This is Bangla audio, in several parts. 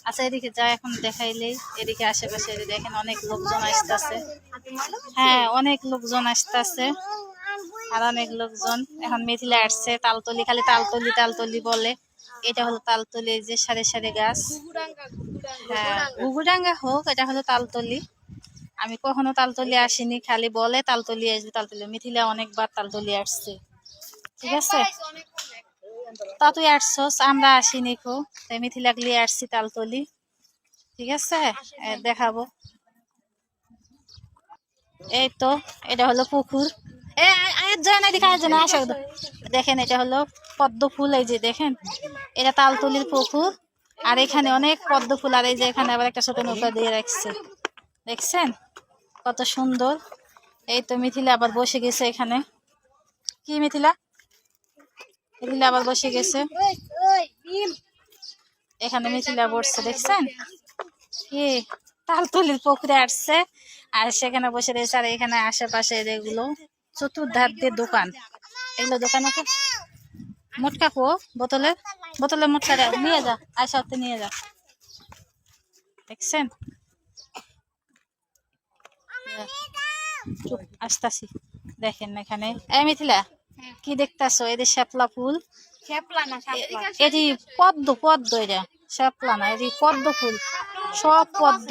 আচ্ছা এদিকে যা এখন দেখাইলেই এদিকে আশেপাশে দেখেন অনেক লোকজন আসতেছে। হ্যাঁ অনেক লোকজন আসতেছে আর অনেক লোকজন এখন মিথিলা আসছে। তালতলি খালি তালতলি তালতলি বলে, এটা হলো তালতলি, এই যে সারি সারি গাছ। হ্যাঁ ঘুঘুডাঙ্গা হোক, এটা হলো তালতলি। আমি কখনো তালতলি আসিনি, খালি বলে তালতলি আসবে তালতলি। মিথিলা অনেকবার তালতলি আসছে, ঠিক আছে। তা তুই আসছস, আমরা আসিনি খো, তাই মিথিলা গিয়ে আসছি তালতলি, ঠিক আছে। দেখাবো, এই তো এটা হলো পুকুর। দেখেন এটা হলো পদ্ম ফুল, এই যে দেখেন এটা তালতলির পুকুর। আর এখানে অনেক পদ্ম ফুল, আর এই যে এখানে আবার একটা ছোট নৌকা দিয়ে রাখছে, দেখছেন কত সুন্দর। এই তো মিথিলা আবার বসে গেছে এখানে। কি মিথিলা? মিথিলা আবার বসে গেছে এখানে, মিথিলা বসছে দেখছেন কি। তালতলির পুকুরে আসছে আর সেখানে বসে রয়েছে। আর এখানে আশেপাশে এগুলো চতুর্ধার দিয়ে দোকান, এগুলো দোকান আছে। মোটকা কো বোতলের বোতলের মোটকা নিয়ে যা, আয়সা নিয়ে যা, দেখছেন। চুপ আসতাছি, দেখেন এখানে। এই মিথিলা কি দেখতাছো? এদের শ্যাপলা ফুল, এটি পদ্ম, পদ্ম এটা শ্যাপলা না, এটি পদ্ম ফুল, সব পদ্ম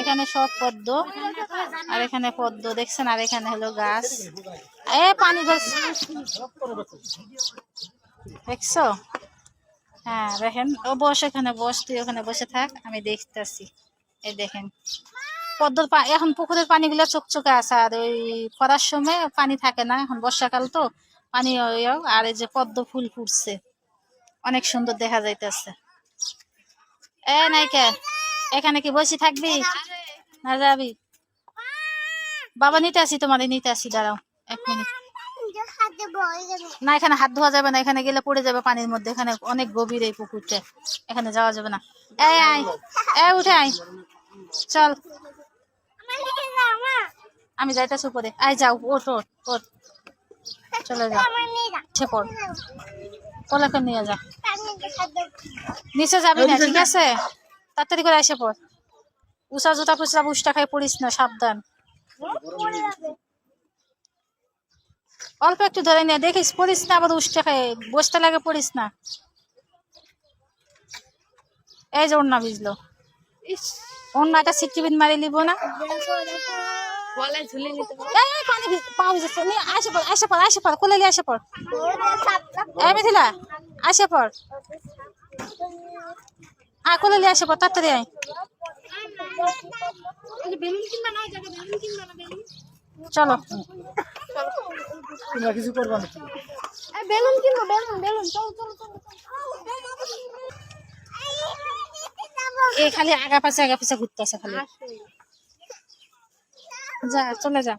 এখানে, সব পদ্ম। আর এখানে পদ্ম দেখছেন, আর এখানে হলো গাছ। এ পানি দেখছো? হ্যাঁ দেখেন, ও বস, এখানে বস, তুই ওখানে বসে থাক, আমি দেখতেছি। এই দেখেন পদ্মর এখন পুকুরের পানিগুলো চকচকে আছে, আর ওই খরার সময় পানি থাকে না, এখন বর্ষাকাল তো পানি। আর এই যে পদ্ম ফুল ফুটছে, অনেক সুন্দর দেখা যাইতেছে। নাইকা এখানে কি বসে থাকবি না যাবি? বাবা নিতে আসি, তোমাদের নিতে আসি, দাঁড়াও 1 মিনিট। না এখানে হাত ধোয়া যাবে না, এখানে গেলে পড়ে যাবে পানির মধ্যে, এখানে অনেক গভীর এই পুকুরটা, এখানে যাওয়া যাবে না। উঠে আয়, চল আমি যাইতেছি উপরে। আয় যাও, ওঠ ওঠ ওঠ, চলে যাও, সে পড়, কোলাকে নিয়ে যা, নিচে যাবি না, ঠিক আছে। তাড়াতাড়ি করে এসে পড়, উষা জুতা ফুচরা বুসটা খাই পড়িস না, সাবধান। অল্প একটু ধরে নিয়ে দেখিস, পড়িস না আবার উষ্টা খাই, বসতে লাগে পড়িস না। এই যে ওড়না ভিজলো, ওড়নাটা সিটিবিন মারি লিব না, কোলে নিয়ে আসে পড়। এই মিথিলা আসে পড়, কোলে নিয়ে আসে পড়, তাড়াতাড়ি আয়। চলো কিছু করবো না, বেলুন কিনবো, বেলুন বেলুন, চলো চলো চলো। খালি আগা পাশে ঘুরতেছে খালি, যা চলে যা।